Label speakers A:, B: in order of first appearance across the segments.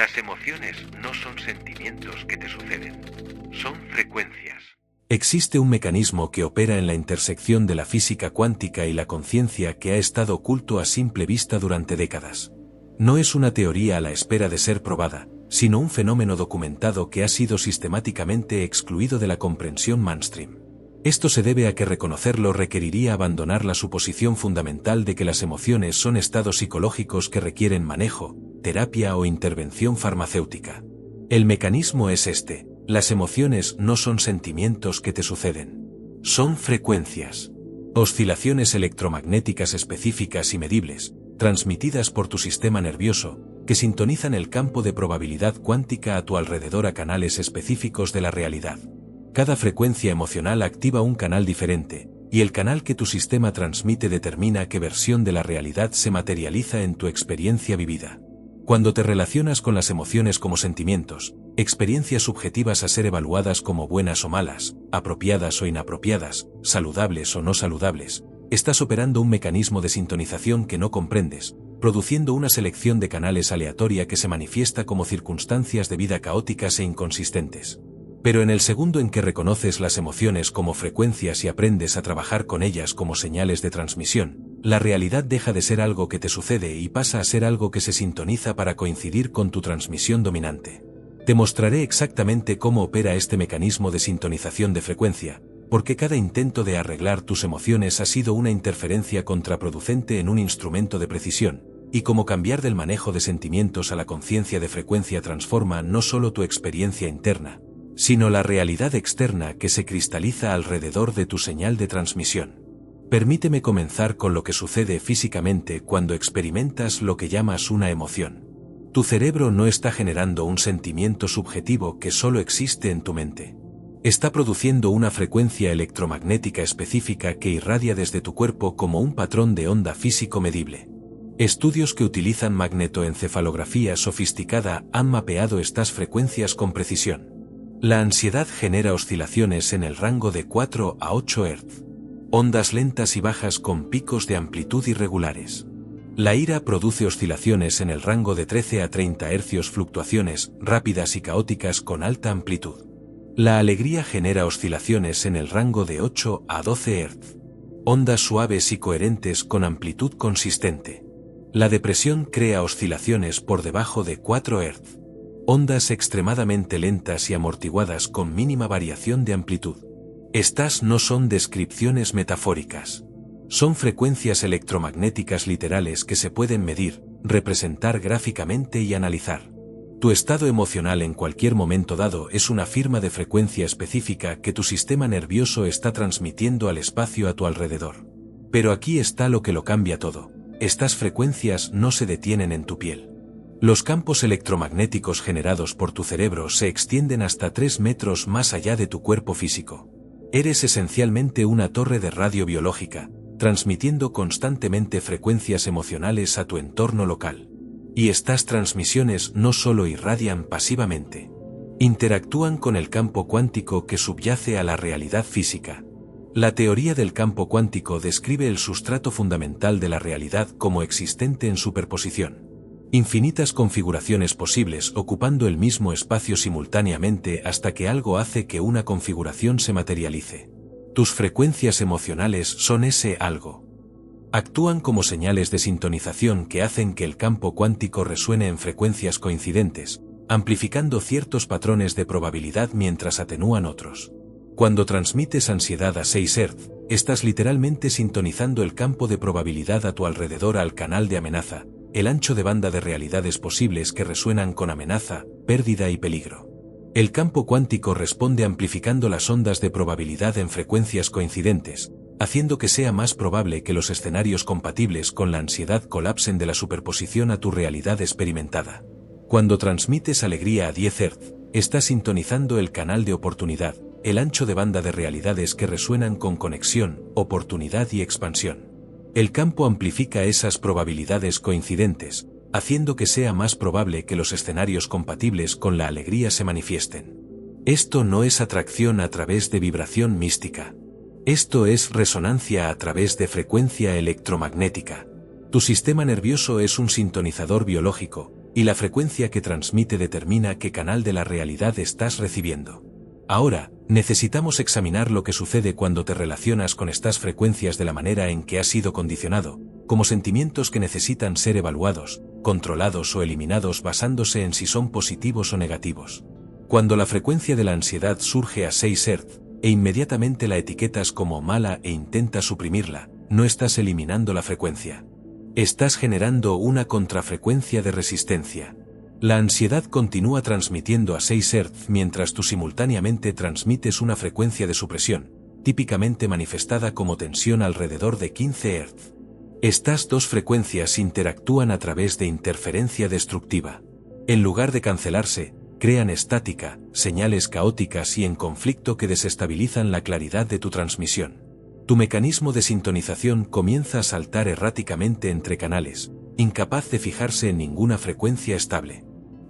A: Las emociones no son sentimientos que te suceden, son frecuencias.
B: Existe un mecanismo que opera en la intersección de la física cuántica y la conciencia que ha estado oculto a simple vista durante décadas. No es una teoría a la espera de ser probada, sino un fenómeno documentado que ha sido sistemáticamente excluido de la comprensión mainstream. Esto se debe a que reconocerlo requeriría abandonar la suposición fundamental de que las emociones son estados psicológicos que requieren manejo, terapia o intervención farmacéutica. El mecanismo es este: las emociones no son sentimientos que te suceden. Son frecuencias. Oscilaciones electromagnéticas específicas y medibles, transmitidas por tu sistema nervioso, que sintonizan el campo de probabilidad cuántica a tu alrededor a canales específicos de la realidad. Cada frecuencia emocional activa un canal diferente, y el canal que tu sistema transmite determina qué versión de la realidad se materializa en tu experiencia vivida. Cuando te relacionas con las emociones como sentimientos, experiencias subjetivas a ser evaluadas como buenas o malas, apropiadas o inapropiadas, saludables o no saludables, estás operando un mecanismo de sintonización que no comprendes, produciendo una selección de canales aleatoria que se manifiesta como circunstancias de vida caóticas e inconsistentes. Pero en el segundo en que reconoces las emociones como frecuencias y aprendes a trabajar con ellas como señales de transmisión, la realidad deja de ser algo que te sucede y pasa a ser algo que se sintoniza para coincidir con tu transmisión dominante. Te mostraré exactamente cómo opera este mecanismo de sintonización de frecuencia, porque cada intento de arreglar tus emociones ha sido una interferencia contraproducente en un instrumento de precisión, y cómo cambiar del manejo de sentimientos a la conciencia de frecuencia transforma no solo tu experiencia interna, sino la realidad externa que se cristaliza alrededor de tu señal de transmisión. Permíteme comenzar con lo que sucede físicamente cuando experimentas lo que llamas una emoción. Tu cerebro no está generando un sentimiento subjetivo que solo existe en tu mente. Está produciendo una frecuencia electromagnética específica que irradia desde tu cuerpo como un patrón de onda físico medible. Estudios que utilizan magnetoencefalografía sofisticada han mapeado estas frecuencias con precisión. La ansiedad genera oscilaciones en el rango de 4 a 8 Hz. Ondas lentas y bajas con picos de amplitud irregulares. La ira produce oscilaciones en el rango de 13 a 30 Hz, fluctuaciones rápidas y caóticas con alta amplitud. La alegría genera oscilaciones en el rango de 8 a 12 Hz. Ondas suaves y coherentes con amplitud consistente. La depresión crea oscilaciones por debajo de 4 Hz. Ondas extremadamente lentas y amortiguadas con mínima variación de amplitud. Estas no son descripciones metafóricas. Son frecuencias electromagnéticas literales que se pueden medir, representar gráficamente y analizar. Tu estado emocional en cualquier momento dado es una firma de frecuencia específica que tu sistema nervioso está transmitiendo al espacio a tu alrededor. Pero aquí está lo que lo cambia todo: estas frecuencias no se detienen en tu piel. Los campos electromagnéticos generados por tu cerebro se extienden hasta 3 metros más allá de tu cuerpo físico. Eres esencialmente una torre de radio biológica, transmitiendo constantemente frecuencias emocionales a tu entorno local. Y estas transmisiones no solo irradian pasivamente, interactúan con el campo cuántico que subyace a la realidad física. La teoría del campo cuántico describe el sustrato fundamental de la realidad como existente en superposición. Infinitas configuraciones posibles ocupando el mismo espacio simultáneamente hasta que algo hace que una configuración se materialice. Tus frecuencias emocionales son ese algo. Actúan como señales de sintonización que hacen que el campo cuántico resuene en frecuencias coincidentes, amplificando ciertos patrones de probabilidad mientras atenúan otros. Cuando transmites ansiedad a 6 Hz, estás literalmente sintonizando el campo de probabilidad a tu alrededor al canal de amenaza, el ancho de banda de realidades posibles que resuenan con amenaza, pérdida y peligro. El campo cuántico responde amplificando las ondas de probabilidad en frecuencias coincidentes, haciendo que sea más probable que los escenarios compatibles con la ansiedad colapsen de la superposición a tu realidad experimentada. Cuando transmites alegría a 10 Hz, estás sintonizando el canal de oportunidad, el ancho de banda de realidades que resuenan con conexión, oportunidad y expansión. El campo amplifica esas probabilidades coincidentes, haciendo que sea más probable que los escenarios compatibles con la alegría se manifiesten. Esto no es atracción a través de vibración mística. Esto es resonancia a través de frecuencia electromagnética. Tu sistema nervioso es un sintonizador biológico, y la frecuencia que transmite determina qué canal de la realidad estás recibiendo. Ahora, necesitamos examinar lo que sucede cuando te relacionas con estas frecuencias de la manera en que has sido condicionado, como sentimientos que necesitan ser evaluados, controlados o eliminados basándose en si son positivos o negativos. Cuando la frecuencia de la ansiedad surge a 6 Hz, e inmediatamente la etiquetas como mala e intentas suprimirla, no estás eliminando la frecuencia. Estás generando una contrafrecuencia de resistencia. La ansiedad continúa transmitiendo a 6 Hz mientras tú simultáneamente transmites una frecuencia de supresión, típicamente manifestada como tensión alrededor de 15 Hz. Estas dos frecuencias interactúan a través de interferencia destructiva. En lugar de cancelarse, crean estática, señales caóticas y en conflicto que desestabilizan la claridad de tu transmisión. Tu mecanismo de sintonización comienza a saltar erráticamente entre canales, incapaz de fijarse en ninguna frecuencia estable.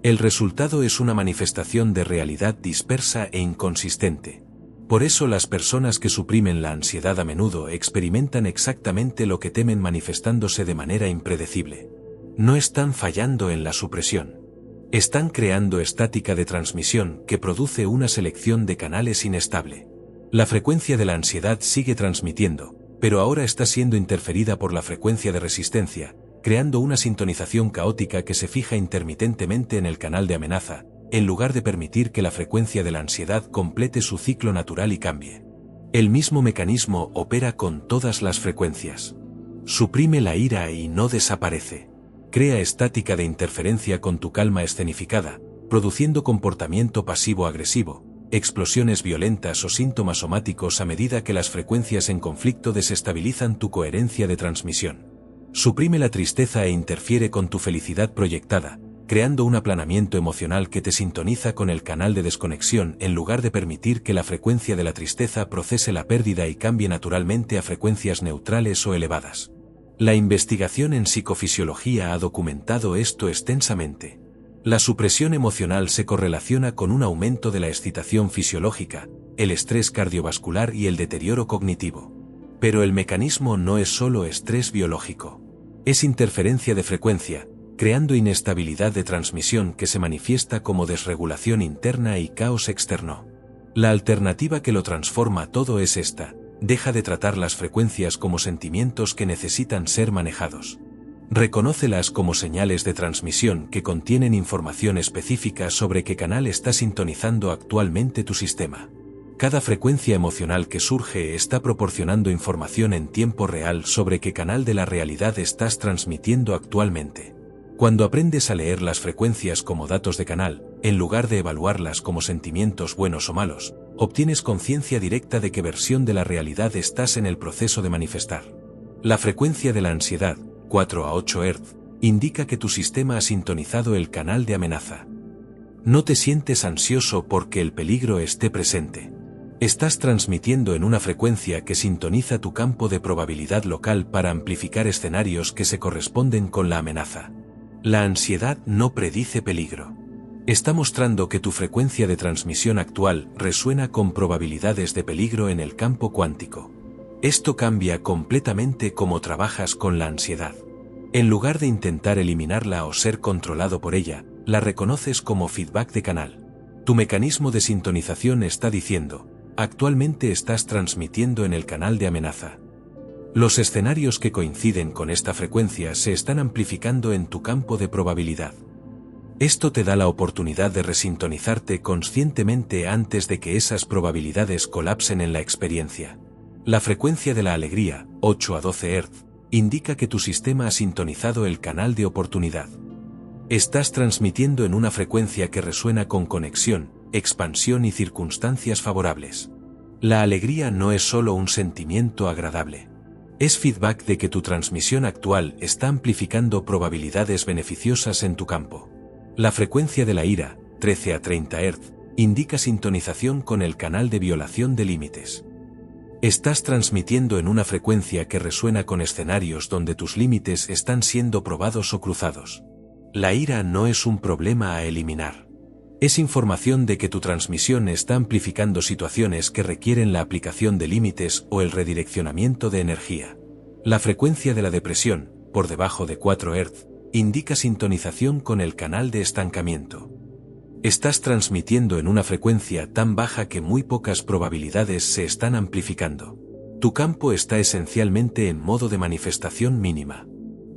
B: El resultado es una manifestación de realidad dispersa e inconsistente. Por eso las personas que suprimen la ansiedad a menudo experimentan exactamente lo que temen manifestándose de manera impredecible. No están fallando en la supresión. Están creando estática de transmisión que produce una selección de canales inestable. La frecuencia de la ansiedad sigue transmitiendo, pero ahora está siendo interferida por la frecuencia de resistencia, creando una sintonización caótica que se fija intermitentemente en el canal de amenaza, en lugar de permitir que la frecuencia de la ansiedad complete su ciclo natural y cambie. El mismo mecanismo opera con todas las frecuencias. Suprime la ira y no desaparece. Crea estática de interferencia con tu calma escenificada, produciendo comportamiento pasivo-agresivo, explosiones violentas o síntomas somáticos a medida que las frecuencias en conflicto desestabilizan tu coherencia de transmisión. Suprime la tristeza e interfiere con tu felicidad proyectada, creando un aplanamiento emocional que te sintoniza con el canal de desconexión en lugar de permitir que la frecuencia de la tristeza procese la pérdida y cambie naturalmente a frecuencias neutrales o elevadas. La investigación en psicofisiología ha documentado esto extensamente. La supresión emocional se correlaciona con un aumento de la excitación fisiológica, el estrés cardiovascular y el deterioro cognitivo. Pero el mecanismo no es solo estrés biológico. Es interferencia de frecuencia, creando inestabilidad de transmisión que se manifiesta como desregulación interna y caos externo. La alternativa que lo transforma todo es esta: deja de tratar las frecuencias como sentimientos que necesitan ser manejados. Reconócelas como señales de transmisión que contienen información específica sobre qué canal está sintonizando actualmente tu sistema. Cada frecuencia emocional que surge está proporcionando información en tiempo real sobre qué canal de la realidad estás transmitiendo actualmente. Cuando aprendes a leer las frecuencias como datos de canal, en lugar de evaluarlas como sentimientos buenos o malos, obtienes conciencia directa de qué versión de la realidad estás en el proceso de manifestar. La frecuencia de la ansiedad, 4 a 8 Hz, indica que tu sistema ha sintonizado el canal de amenaza. No te sientes ansioso porque el peligro esté presente. Estás transmitiendo en una frecuencia que sintoniza tu campo de probabilidad local para amplificar escenarios que se corresponden con la amenaza. La ansiedad no predice peligro. Está mostrando que tu frecuencia de transmisión actual resuena con probabilidades de peligro en el campo cuántico. Esto cambia completamente cómo trabajas con la ansiedad. En lugar de intentar eliminarla o ser controlado por ella, la reconoces como feedback de canal. Tu mecanismo de sintonización está diciendo: actualmente estás transmitiendo en el canal de amenaza. Los escenarios que coinciden con esta frecuencia se están amplificando en tu campo de probabilidad. Esto te da la oportunidad de resintonizarte conscientemente antes de que esas probabilidades colapsen en la experiencia. La frecuencia de la alegría, 8 a 12 Hz, indica que tu sistema ha sintonizado el canal de oportunidad. Estás transmitiendo en una frecuencia que resuena con conexión, expansión y circunstancias favorables. La alegría no es solo un sentimiento agradable. Es feedback de que tu transmisión actual está amplificando probabilidades beneficiosas en tu campo. La frecuencia de la ira, 13 a 30 Hz, indica sintonización con el canal de violación de límites. Estás transmitiendo en una frecuencia que resuena con escenarios donde tus límites están siendo probados o cruzados. La ira no es un problema a eliminar. Es información de que tu transmisión está amplificando situaciones que requieren la aplicación de límites o el redireccionamiento de energía. La frecuencia de la depresión, por debajo de 4 Hz, indica sintonización con el canal de estancamiento. Estás transmitiendo en una frecuencia tan baja que muy pocas probabilidades se están amplificando. Tu campo está esencialmente en modo de manifestación mínima.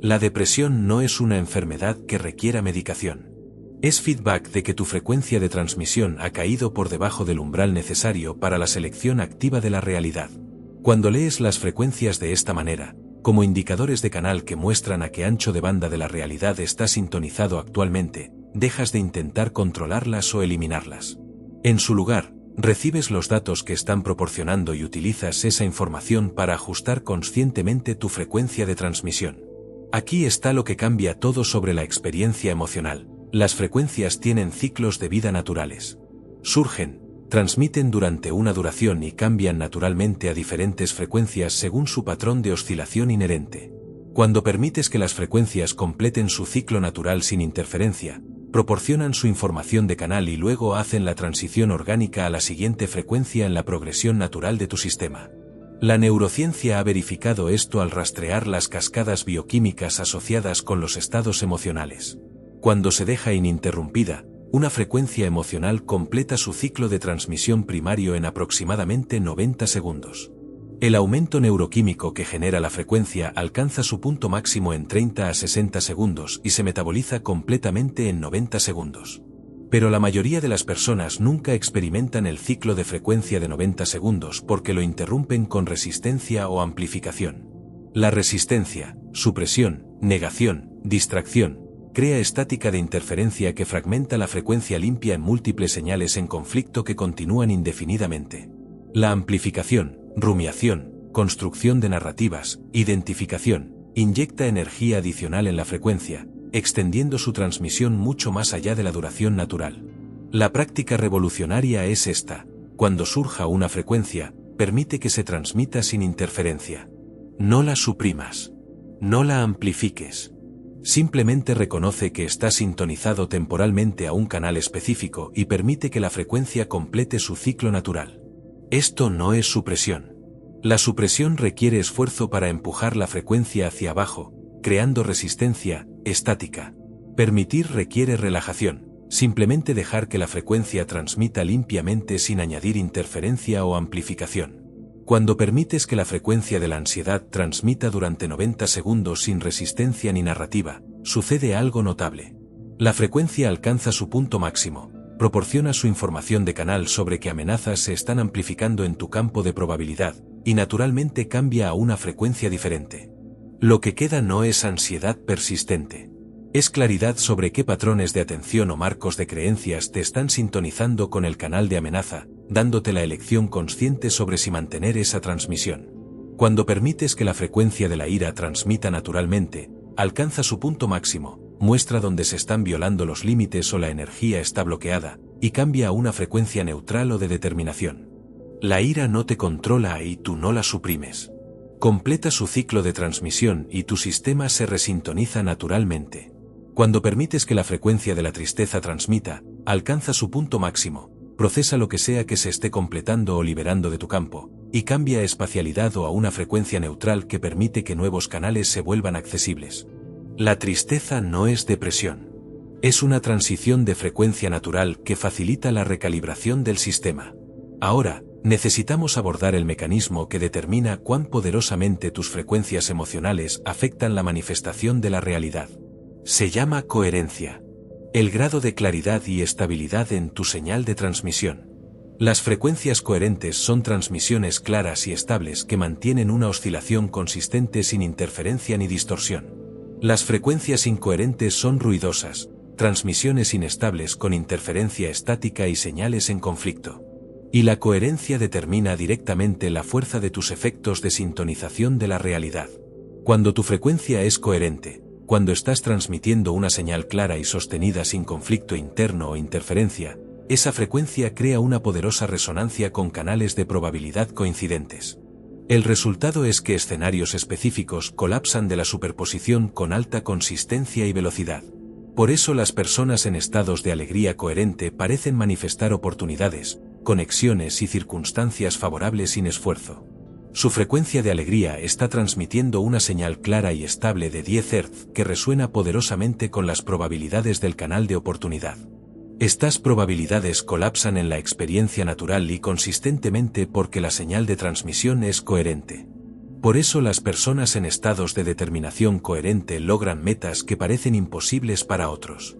B: La depresión no es una enfermedad que requiera medicación. Es feedback de que tu frecuencia de transmisión ha caído por debajo del umbral necesario para la selección activa de la realidad. Cuando lees las frecuencias de esta manera, como indicadores de canal que muestran a qué ancho de banda de la realidad está sintonizado actualmente, dejas de intentar controlarlas o eliminarlas. En su lugar, recibes los datos que están proporcionando y utilizas esa información para ajustar conscientemente tu frecuencia de transmisión. Aquí está lo que cambia todo sobre la experiencia emocional. Las frecuencias tienen ciclos de vida naturales. Surgen, transmiten durante una duración y cambian naturalmente a diferentes frecuencias según su patrón de oscilación inherente. Cuando permites que las frecuencias completen su ciclo natural sin interferencia, proporcionan su información de canal y luego hacen la transición orgánica a la siguiente frecuencia en la progresión natural de tu sistema. La neurociencia ha verificado esto al rastrear las cascadas bioquímicas asociadas con los estados emocionales. Cuando se deja ininterrumpida, una frecuencia emocional completa su ciclo de transmisión primario en aproximadamente 90 segundos. El aumento neuroquímico que genera la frecuencia alcanza su punto máximo en 30 a 60 segundos y se metaboliza completamente en 90 segundos. Pero la mayoría de las personas nunca experimentan el ciclo de frecuencia de 90 segundos porque lo interrumpen con resistencia o amplificación. La resistencia, supresión, negación, distracción, crea estática de interferencia que fragmenta la frecuencia limpia en múltiples señales en conflicto que continúan indefinidamente. La amplificación, rumiación, construcción de narrativas, identificación, inyecta energía adicional en la frecuencia, extendiendo su transmisión mucho más allá de la duración natural. La práctica revolucionaria es esta: cuando surja una frecuencia, permite que se transmita sin interferencia. No la suprimas. No la amplifiques. Simplemente reconoce que está sintonizado temporalmente a un canal específico y permite que la frecuencia complete su ciclo natural. Esto no es supresión. La supresión requiere esfuerzo para empujar la frecuencia hacia abajo, creando resistencia, estática. Permitir requiere relajación, simplemente dejar que la frecuencia transmita limpiamente sin añadir interferencia o amplificación. Cuando permites que la frecuencia de la ansiedad transmita durante 90 segundos sin resistencia ni narrativa, sucede algo notable. La frecuencia alcanza su punto máximo, proporciona su información de canal sobre qué amenazas se están amplificando en tu campo de probabilidad, y naturalmente cambia a una frecuencia diferente. Lo que queda no es ansiedad persistente. Es claridad sobre qué patrones de atención o marcos de creencias te están sintonizando con el canal de amenaza, dándote la elección consciente sobre si mantener esa transmisión. Cuando permites que la frecuencia de la ira transmita naturalmente, alcanza su punto máximo, muestra dónde se están violando los límites o la energía está bloqueada, y cambia a una frecuencia neutral o de determinación. La ira no te controla y tú no la suprimes. Completa su ciclo de transmisión y tu sistema se resintoniza naturalmente. Cuando permites que la frecuencia de la tristeza transmita, alcanza su punto máximo, procesa lo que sea que se esté completando o liberando de tu campo, y cambia a espacialidad o a una frecuencia neutral que permite que nuevos canales se vuelvan accesibles. La tristeza no es depresión. Es una transición de frecuencia natural que facilita la recalibración del sistema. Ahora, necesitamos abordar el mecanismo que determina cuán poderosamente tus frecuencias emocionales afectan la manifestación de la realidad. Se llama coherencia. El grado de claridad y estabilidad en tu señal de transmisión. Las frecuencias coherentes son transmisiones claras y estables que mantienen una oscilación consistente sin interferencia ni distorsión. Las frecuencias incoherentes son ruidosas, transmisiones inestables con interferencia estática y señales en conflicto. Y la coherencia determina directamente la fuerza de tus efectos de sintonización de la realidad. Cuando tu frecuencia es coherente, cuando estás transmitiendo una señal clara y sostenida sin conflicto interno o interferencia, esa frecuencia crea una poderosa resonancia con canales de probabilidad coincidentes. El resultado es que escenarios específicos colapsan de la superposición con alta consistencia y velocidad. Por eso las personas en estados de alegría coherente parecen manifestar oportunidades, conexiones y circunstancias favorables sin esfuerzo. Su frecuencia de alegría está transmitiendo una señal clara y estable de 10 Hz que resuena poderosamente con las probabilidades del canal de oportunidad. Estas probabilidades colapsan en la experiencia natural y consistentemente porque la señal de transmisión es coherente. Por eso las personas en estados de determinación coherente logran metas que parecen imposibles para otros.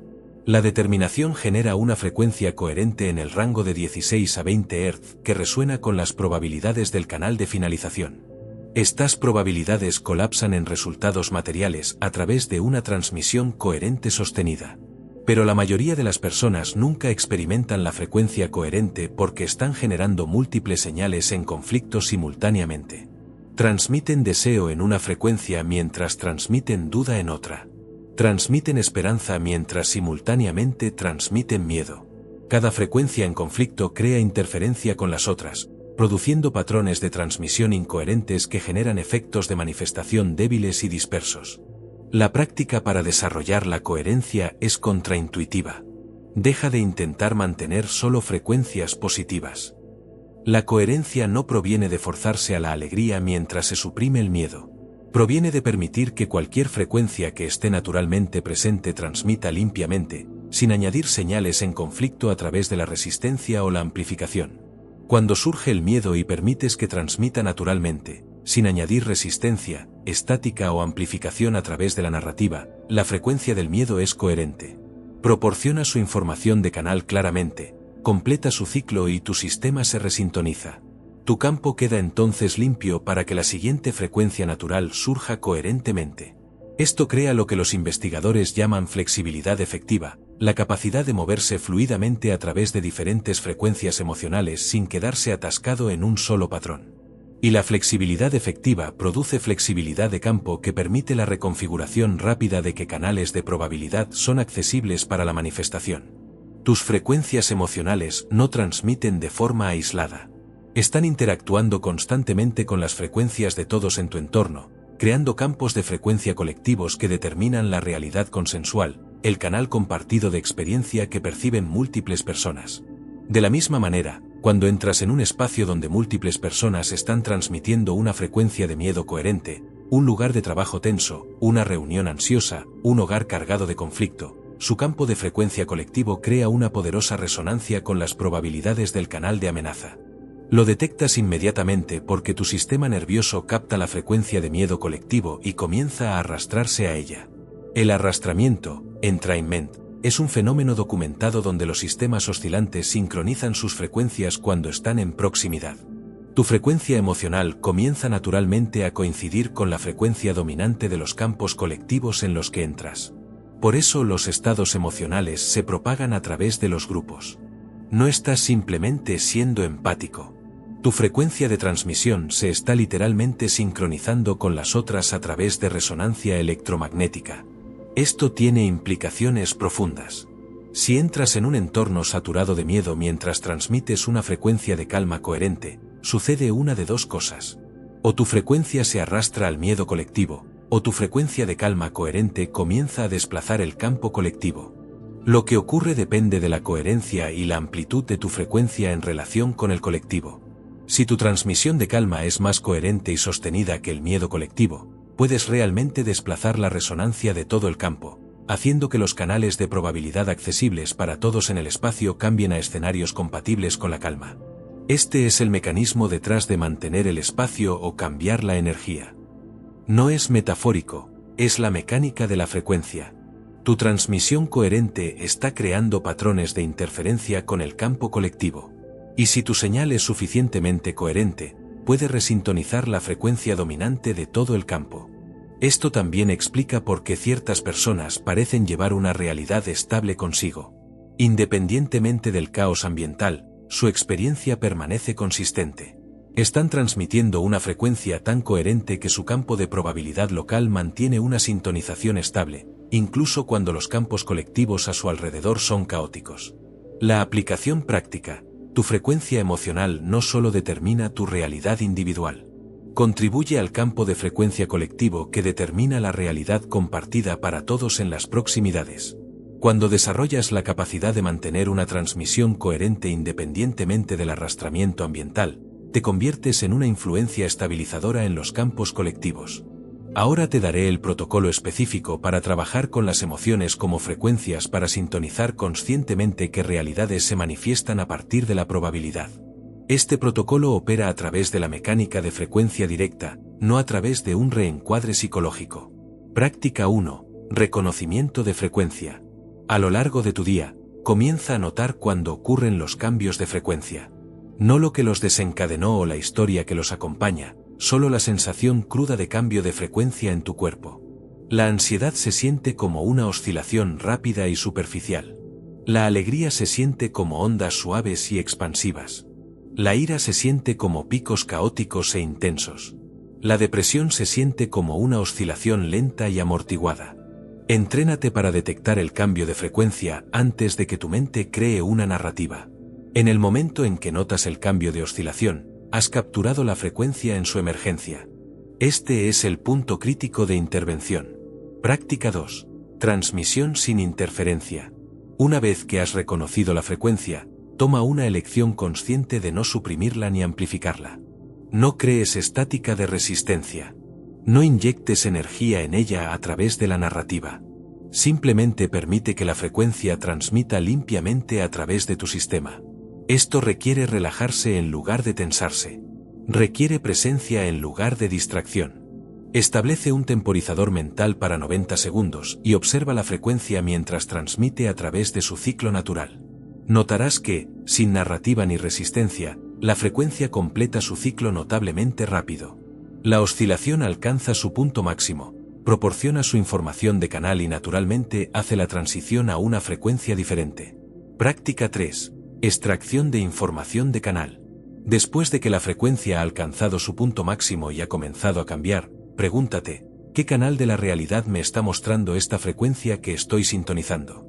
B: La determinación genera una frecuencia coherente en el rango de 16 a 20 Hz que resuena con las probabilidades del canal de finalización. Estas probabilidades colapsan en resultados materiales a través de una transmisión coherente sostenida. Pero la mayoría de las personas nunca experimentan la frecuencia coherente porque están generando múltiples señales en conflicto simultáneamente. Transmiten deseo en una frecuencia mientras transmiten duda en otra. Transmiten esperanza mientras simultáneamente transmiten miedo. Cada frecuencia en conflicto crea interferencia con las otras, produciendo patrones de transmisión incoherentes que generan efectos de manifestación débiles y dispersos. La práctica para desarrollar la coherencia es contraintuitiva. Deja de intentar mantener solo frecuencias positivas. La coherencia no proviene de forzarse a la alegría mientras se suprime el miedo. Proviene de permitir que cualquier frecuencia que esté naturalmente presente transmita limpiamente, sin añadir señales en conflicto a través de la resistencia o la amplificación. Cuando surge el miedo y permites que transmita naturalmente, sin añadir resistencia, estática o amplificación a través de la narrativa, la frecuencia del miedo es coherente. Proporciona su información de canal claramente, completa su ciclo y tu sistema se resintoniza. Tu campo queda entonces limpio para que la siguiente frecuencia natural surja coherentemente. Esto crea lo que los investigadores llaman flexibilidad efectiva, la capacidad de moverse fluidamente a través de diferentes frecuencias emocionales sin quedarse atascado en un solo patrón. Y la flexibilidad efectiva produce flexibilidad de campo que permite la reconfiguración rápida de qué canales de probabilidad son accesibles para la manifestación. Tus frecuencias emocionales no transmiten de forma aislada. Están interactuando constantemente con las frecuencias de todos en tu entorno, creando campos de frecuencia colectivos que determinan la realidad consensual, el canal compartido de experiencia que perciben múltiples personas. De la misma manera, cuando entras en un espacio donde múltiples personas están transmitiendo una frecuencia de miedo coherente, un lugar de trabajo tenso, una reunión ansiosa, un hogar cargado de conflicto, su campo de frecuencia colectivo crea una poderosa resonancia con las probabilidades del canal de amenaza. Lo detectas inmediatamente porque tu sistema nervioso capta la frecuencia de miedo colectivo y comienza a arrastrarse a ella. El arrastramiento, entrainment, es un fenómeno documentado donde los sistemas oscilantes sincronizan sus frecuencias cuando están en proximidad. Tu frecuencia emocional comienza naturalmente a coincidir con la frecuencia dominante de los campos colectivos en los que entras. Por eso los estados emocionales se propagan a través de los grupos. No estás simplemente siendo empático. Tu frecuencia de transmisión se está literalmente sincronizando con las otras a través de resonancia electromagnética. Esto tiene implicaciones profundas. Si entras en un entorno saturado de miedo mientras transmites una frecuencia de calma coherente, sucede una de dos cosas. O tu frecuencia se arrastra al miedo colectivo, o tu frecuencia de calma coherente comienza a desplazar el campo colectivo. Lo que ocurre depende de la coherencia y la amplitud de tu frecuencia en relación con el colectivo. Si tu transmisión de calma es más coherente y sostenida que el miedo colectivo, puedes realmente desplazar la resonancia de todo el campo, haciendo que los canales de probabilidad accesibles para todos en el espacio cambien a escenarios compatibles con la calma. Este es el mecanismo detrás de mantener el espacio o cambiar la energía. No es metafórico, es la mecánica de la frecuencia. Tu transmisión coherente está creando patrones de interferencia con el campo colectivo. Y si tu señal es suficientemente coherente, puede resintonizar la frecuencia dominante de todo el campo. Esto también explica por qué ciertas personas parecen llevar una realidad estable consigo. Independientemente del caos ambiental, su experiencia permanece consistente. Están transmitiendo una frecuencia tan coherente que su campo de probabilidad local mantiene una sintonización estable, incluso cuando los campos colectivos a su alrededor son caóticos. La aplicación práctica. Tu frecuencia emocional no solo determina tu realidad individual. Contribuye al campo de frecuencia colectivo que determina la realidad compartida para todos en las proximidades. Cuando desarrollas la capacidad de mantener una transmisión coherente independientemente del arrastramiento ambiental, te conviertes en una influencia estabilizadora en los campos colectivos. Ahora te daré el protocolo específico para trabajar con las emociones como frecuencias para sintonizar conscientemente qué realidades se manifiestan a partir de la probabilidad. Este protocolo opera a través de la mecánica de frecuencia directa, no a través de un reencuadre psicológico. Práctica 1. Reconocimiento de frecuencia. A lo largo de tu día, comienza a notar cuando ocurren los cambios de frecuencia. No lo que los desencadenó o la historia que los acompaña, solo la sensación cruda de cambio de frecuencia en tu cuerpo. La ansiedad se siente como una oscilación rápida y superficial. La alegría se siente como ondas suaves y expansivas. La ira se siente como picos caóticos e intensos. La depresión se siente como una oscilación lenta y amortiguada. Entrénate para detectar el cambio de frecuencia antes de que tu mente cree una narrativa. En el momento en que notas el cambio de oscilación, has capturado la frecuencia en su emergencia. Este es el punto crítico de intervención. Práctica 2. Transmisión sin interferencia. Una vez que has reconocido la frecuencia, toma una elección consciente de no suprimirla ni amplificarla. No crees estática de resistencia. No inyectes energía en ella a través de la narrativa. Simplemente permite que la frecuencia transmita limpiamente a través de tu sistema. Esto requiere relajarse en lugar de tensarse. Requiere presencia en lugar de distracción. Establece un temporizador mental para 90 segundos y observa la frecuencia mientras transmite a través de su ciclo natural. Notarás que, sin narrativa ni resistencia, la frecuencia completa su ciclo notablemente rápido. La oscilación alcanza su punto máximo, proporciona su información de canal y naturalmente hace la transición a una frecuencia diferente. Práctica 3. Extracción de información de canal. Después de que la frecuencia ha alcanzado su punto máximo y ha comenzado a cambiar, pregúntate, ¿qué canal de la realidad me está mostrando esta frecuencia que estoy sintonizando?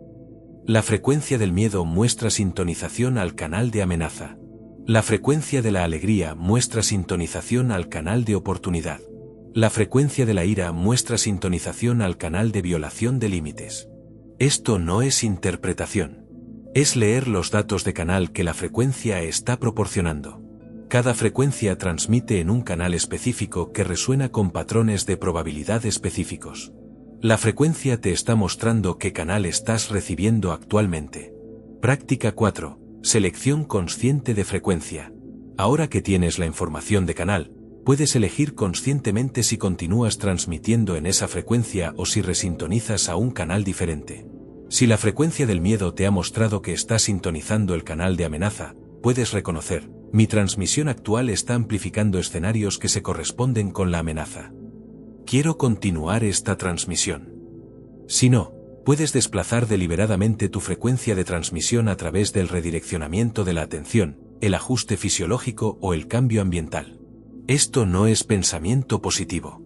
B: La frecuencia del miedo muestra sintonización al canal de amenaza. La frecuencia de la alegría muestra sintonización al canal de oportunidad. La frecuencia de la ira muestra sintonización al canal de violación de límites. Esto no es interpretación. Es leer los datos de canal que la frecuencia está proporcionando. Cada frecuencia transmite en un canal específico que resuena con patrones de probabilidad específicos. La frecuencia te está mostrando qué canal estás recibiendo actualmente. Práctica 4. Selección consciente de frecuencia. Ahora que tienes la información de canal, puedes elegir conscientemente si continúas transmitiendo en esa frecuencia o si resintonizas a un canal diferente. Si la frecuencia del miedo te ha mostrado que estás sintonizando el canal de amenaza, puedes reconocer, mi transmisión actual está amplificando escenarios que se corresponden con la amenaza. Quiero continuar esta transmisión. Si no, puedes desplazar deliberadamente tu frecuencia de transmisión a través del redireccionamiento de la atención, el ajuste fisiológico o el cambio ambiental. Esto no es pensamiento positivo.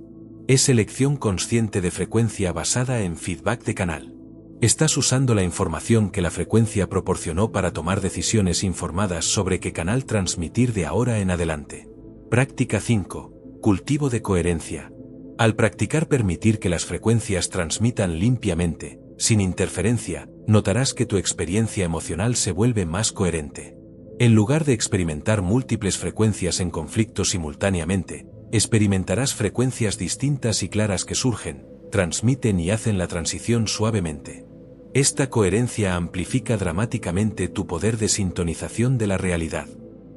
B: Es elección consciente de frecuencia basada en feedback de canal. Estás usando la información que la frecuencia proporcionó para tomar decisiones informadas sobre qué canal transmitir de ahora en adelante. Práctica 5. Cultivo de coherencia. Al practicar permitir que las frecuencias transmitan limpiamente, sin interferencia, notarás que tu experiencia emocional se vuelve más coherente. En lugar de experimentar múltiples frecuencias en conflicto simultáneamente, experimentarás frecuencias distintas y claras que surgen, transmiten y hacen la transición suavemente. Esta coherencia amplifica dramáticamente tu poder de sintonización de la realidad.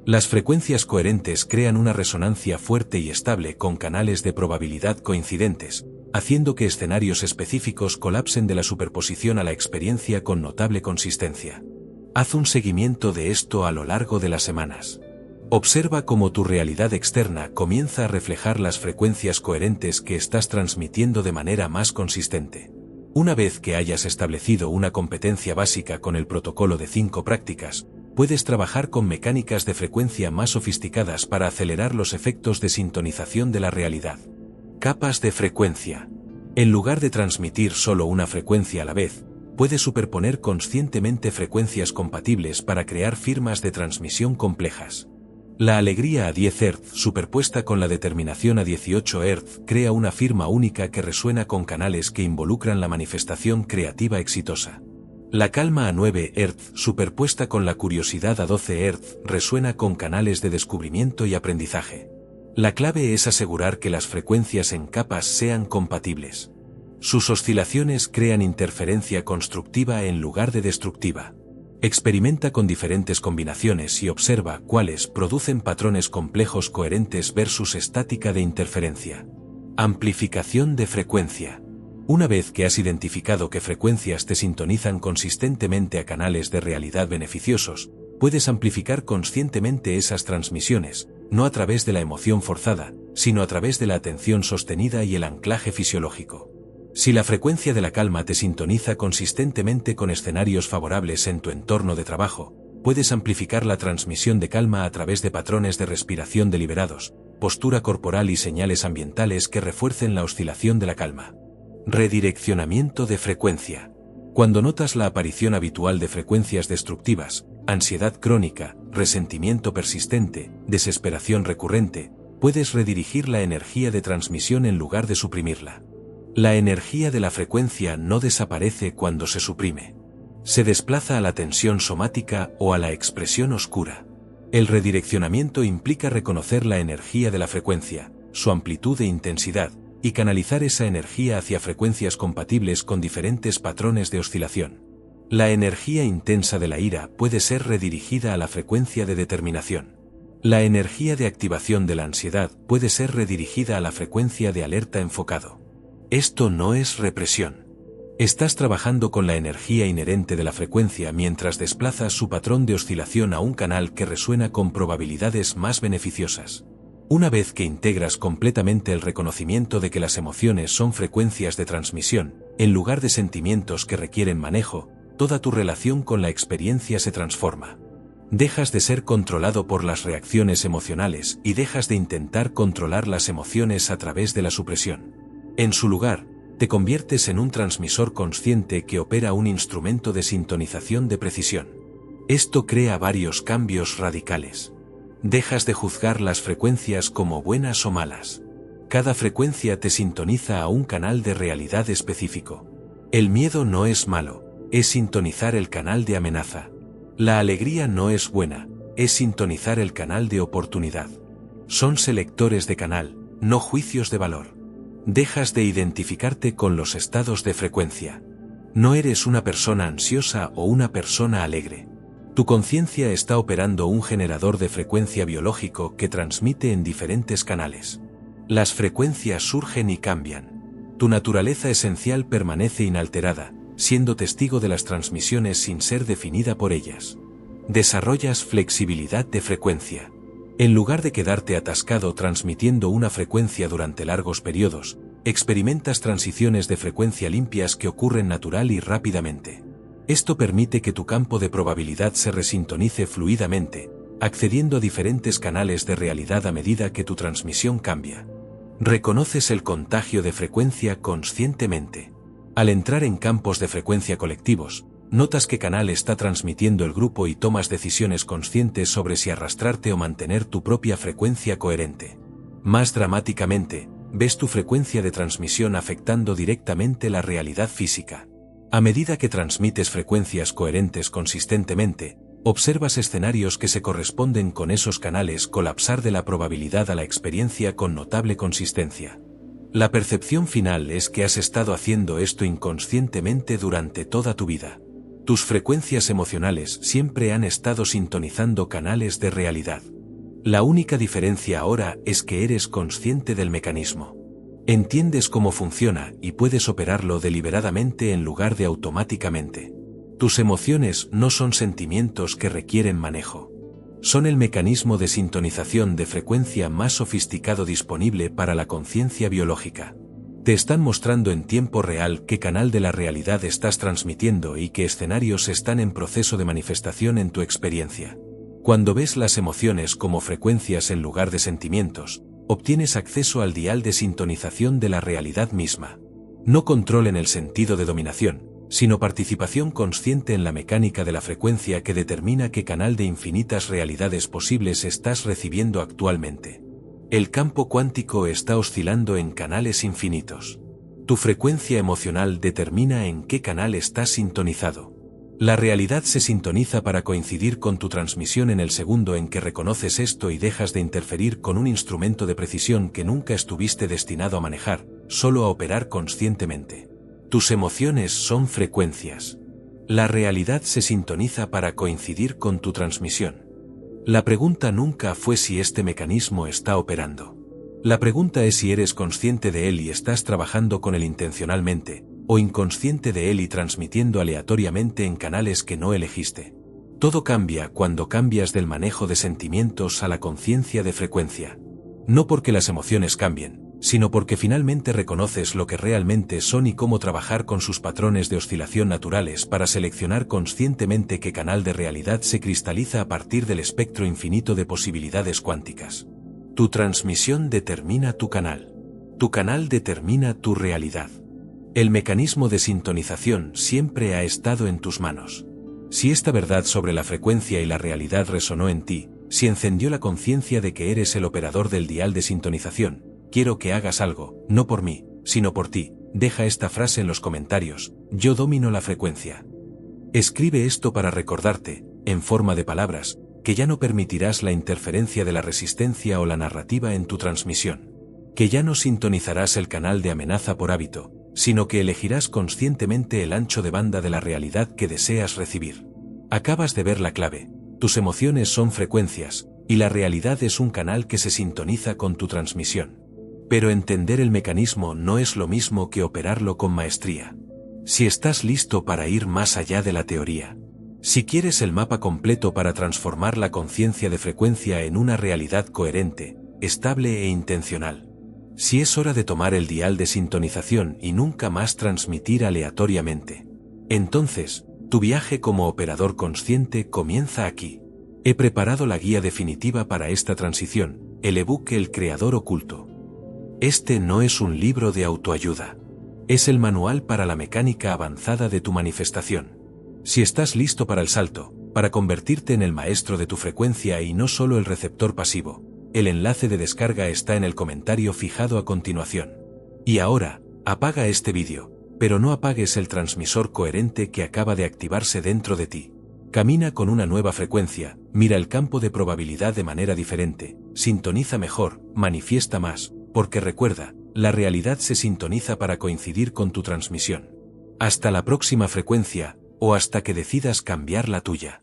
B: Las frecuencias coherentes crean una resonancia fuerte y estable con canales de probabilidad coincidentes, haciendo que escenarios específicos colapsen de la superposición a la experiencia con notable consistencia. Haz un seguimiento de esto a lo largo de las semanas. Observa cómo tu realidad externa comienza a reflejar las frecuencias coherentes que estás transmitiendo de manera más consistente. Una vez que hayas establecido una competencia básica con el protocolo de 5 prácticas, puedes trabajar con mecánicas de frecuencia más sofisticadas para acelerar los efectos de sintonización de la realidad. Capas de frecuencia. En lugar de transmitir solo una frecuencia a la vez, puedes superponer conscientemente frecuencias compatibles para crear firmas de transmisión complejas. La alegría a 10 Hz superpuesta con la determinación a 18 Hz crea una firma única que resuena con canales que involucran la manifestación creativa exitosa. La calma a 9 Hz superpuesta con la curiosidad a 12 Hz resuena con canales de descubrimiento y aprendizaje. La clave es asegurar que las frecuencias en capas sean compatibles. Sus oscilaciones crean interferencia constructiva en lugar de destructiva. Experimenta con diferentes combinaciones y observa cuáles producen patrones complejos coherentes versus estática de interferencia. Amplificación de frecuencia. Una vez que has identificado qué frecuencias te sintonizan consistentemente a canales de realidad beneficiosos, puedes amplificar conscientemente esas transmisiones, no a través de la emoción forzada, sino a través de la atención sostenida y el anclaje fisiológico. Si la frecuencia de la calma te sintoniza consistentemente con escenarios favorables en tu entorno de trabajo, puedes amplificar la transmisión de calma a través de patrones de respiración deliberados, postura corporal y señales ambientales que refuercen la oscilación de la calma. Redireccionamiento de frecuencia. Cuando notas la aparición habitual de frecuencias destructivas, ansiedad crónica, resentimiento persistente, desesperación recurrente, puedes redirigir la energía de transmisión en lugar de suprimirla. La energía de la frecuencia no desaparece cuando se suprime. Se desplaza a la tensión somática o a la expresión oscura. El redireccionamiento implica reconocer la energía de la frecuencia, su amplitud e intensidad, y canalizar esa energía hacia frecuencias compatibles con diferentes patrones de oscilación. La energía intensa de la ira puede ser redirigida a la frecuencia de determinación. La energía de activación de la ansiedad puede ser redirigida a la frecuencia de alerta enfocado. Esto no es represión. Estás trabajando con la energía inherente de la frecuencia mientras desplazas su patrón de oscilación a un canal que resuena con probabilidades más beneficiosas. Una vez que integras completamente el reconocimiento de que las emociones son frecuencias de transmisión, en lugar de sentimientos que requieren manejo, toda tu relación con la experiencia se transforma. Dejas de ser controlado por las reacciones emocionales y dejas de intentar controlar las emociones a través de la supresión. En su lugar, te conviertes en un transmisor consciente que opera un instrumento de sintonización de precisión. Esto crea varios cambios radicales. Dejas de juzgar las frecuencias como buenas o malas. Cada frecuencia te sintoniza a un canal de realidad específico. El miedo no es malo, es sintonizar el canal de amenaza. La alegría no es buena, es sintonizar el canal de oportunidad. Son selectores de canal, no juicios de valor. Dejas de identificarte con los estados de frecuencia. No eres una persona ansiosa o una persona alegre. Tu conciencia está operando un generador de frecuencia biológico que transmite en diferentes canales. Las frecuencias surgen y cambian. Tu naturaleza esencial permanece inalterada, siendo testigo de las transmisiones sin ser definida por ellas. Desarrollas flexibilidad de frecuencia. En lugar de quedarte atascado transmitiendo una frecuencia durante largos periodos, experimentas transiciones de frecuencia limpias que ocurren natural y rápidamente. Esto permite que tu campo de probabilidad se resintonice fluidamente, accediendo a diferentes canales de realidad a medida que tu transmisión cambia. Reconoces el contagio de frecuencia conscientemente. Al entrar en campos de frecuencia colectivos, notas qué canal está transmitiendo el grupo y tomas decisiones conscientes sobre si arrastrarte o mantener tu propia frecuencia coherente. Más dramáticamente, ves tu frecuencia de transmisión afectando directamente la realidad física. A medida que transmites frecuencias coherentes consistentemente, observas escenarios que se corresponden con esos canales colapsar de la probabilidad a la experiencia con notable consistencia. La percepción final es que has estado haciendo esto inconscientemente durante toda tu vida. Tus frecuencias emocionales siempre han estado sintonizando canales de realidad. La única diferencia ahora es que eres consciente del mecanismo. Entiendes cómo funciona y puedes operarlo deliberadamente en lugar de automáticamente. Tus emociones no son sentimientos que requieren manejo. Son el mecanismo de sintonización de frecuencia más sofisticado disponible para la conciencia biológica. Te están mostrando en tiempo real qué canal de la realidad estás transmitiendo y qué escenarios están en proceso de manifestación en tu experiencia. Cuando ves las emociones como frecuencias en lugar de sentimientos, obtienes acceso al dial de sintonización de la realidad misma. No control en el sentido de dominación, sino participación consciente en la mecánica de la frecuencia que determina qué canal de infinitas realidades posibles estás recibiendo actualmente. El campo cuántico está oscilando en canales infinitos. Tu frecuencia emocional determina en qué canal estás sintonizado. La realidad se sintoniza para coincidir con tu transmisión en el segundo en que reconoces esto y dejas de interferir con un instrumento de precisión que nunca estuviste destinado a manejar, solo a operar conscientemente. Tus emociones son frecuencias. La realidad se sintoniza para coincidir con tu transmisión. La pregunta nunca fue si este mecanismo está operando. La pregunta es si eres consciente de él y estás trabajando con él intencionalmente, o inconsciente de él y transmitiendo aleatoriamente en canales que no elegiste. Todo cambia cuando cambias del manejo de sentimientos a la conciencia de frecuencia. No porque las emociones cambien, sino porque finalmente reconoces lo que realmente son y cómo trabajar con sus patrones de oscilación naturales para seleccionar conscientemente qué canal de realidad se cristaliza a partir del espectro infinito de posibilidades cuánticas. Tu transmisión determina tu canal. Tu canal determina tu realidad. El mecanismo de sintonización siempre ha estado en tus manos. Si esta verdad sobre la frecuencia y la realidad resonó en ti, si encendió la conciencia de que eres el operador del dial de sintonización, quiero que hagas algo, no por mí, sino por ti. Deja esta frase en los comentarios: yo domino la frecuencia. Escribe esto para recordarte, en forma de palabras, que ya no permitirás la interferencia de la resistencia o la narrativa en tu transmisión. Que ya no sintonizarás el canal de amenaza por hábito, sino que elegirás conscientemente el ancho de banda de la realidad que deseas recibir. Acabas de ver la clave: tus emociones son frecuencias, y la realidad es un canal que se sintoniza con tu transmisión. Pero entender el mecanismo no es lo mismo que operarlo con maestría. Si estás listo para ir más allá de la teoría, si quieres el mapa completo para transformar la conciencia de frecuencia en una realidad coherente, estable e intencional, si es hora de tomar el dial de sintonización y nunca más transmitir aleatoriamente, entonces, tu viaje como operador consciente comienza aquí. He preparado la guía definitiva para esta transición, el ebook El Creador Oculto. Este no es un libro de autoayuda. Es el manual para la mecánica avanzada de tu manifestación. Si estás listo para el salto, para convertirte en el maestro de tu frecuencia y no solo el receptor pasivo, el enlace de descarga está en el comentario fijado a continuación. Y ahora, apaga este vídeo, pero no apagues el transmisor coherente que acaba de activarse dentro de ti. Camina con una nueva frecuencia, mira el campo de probabilidad de manera diferente, sintoniza mejor, manifiesta más, porque recuerda, la realidad se sintoniza para coincidir con tu transmisión. Hasta la próxima frecuencia, o hasta que decidas cambiar la tuya.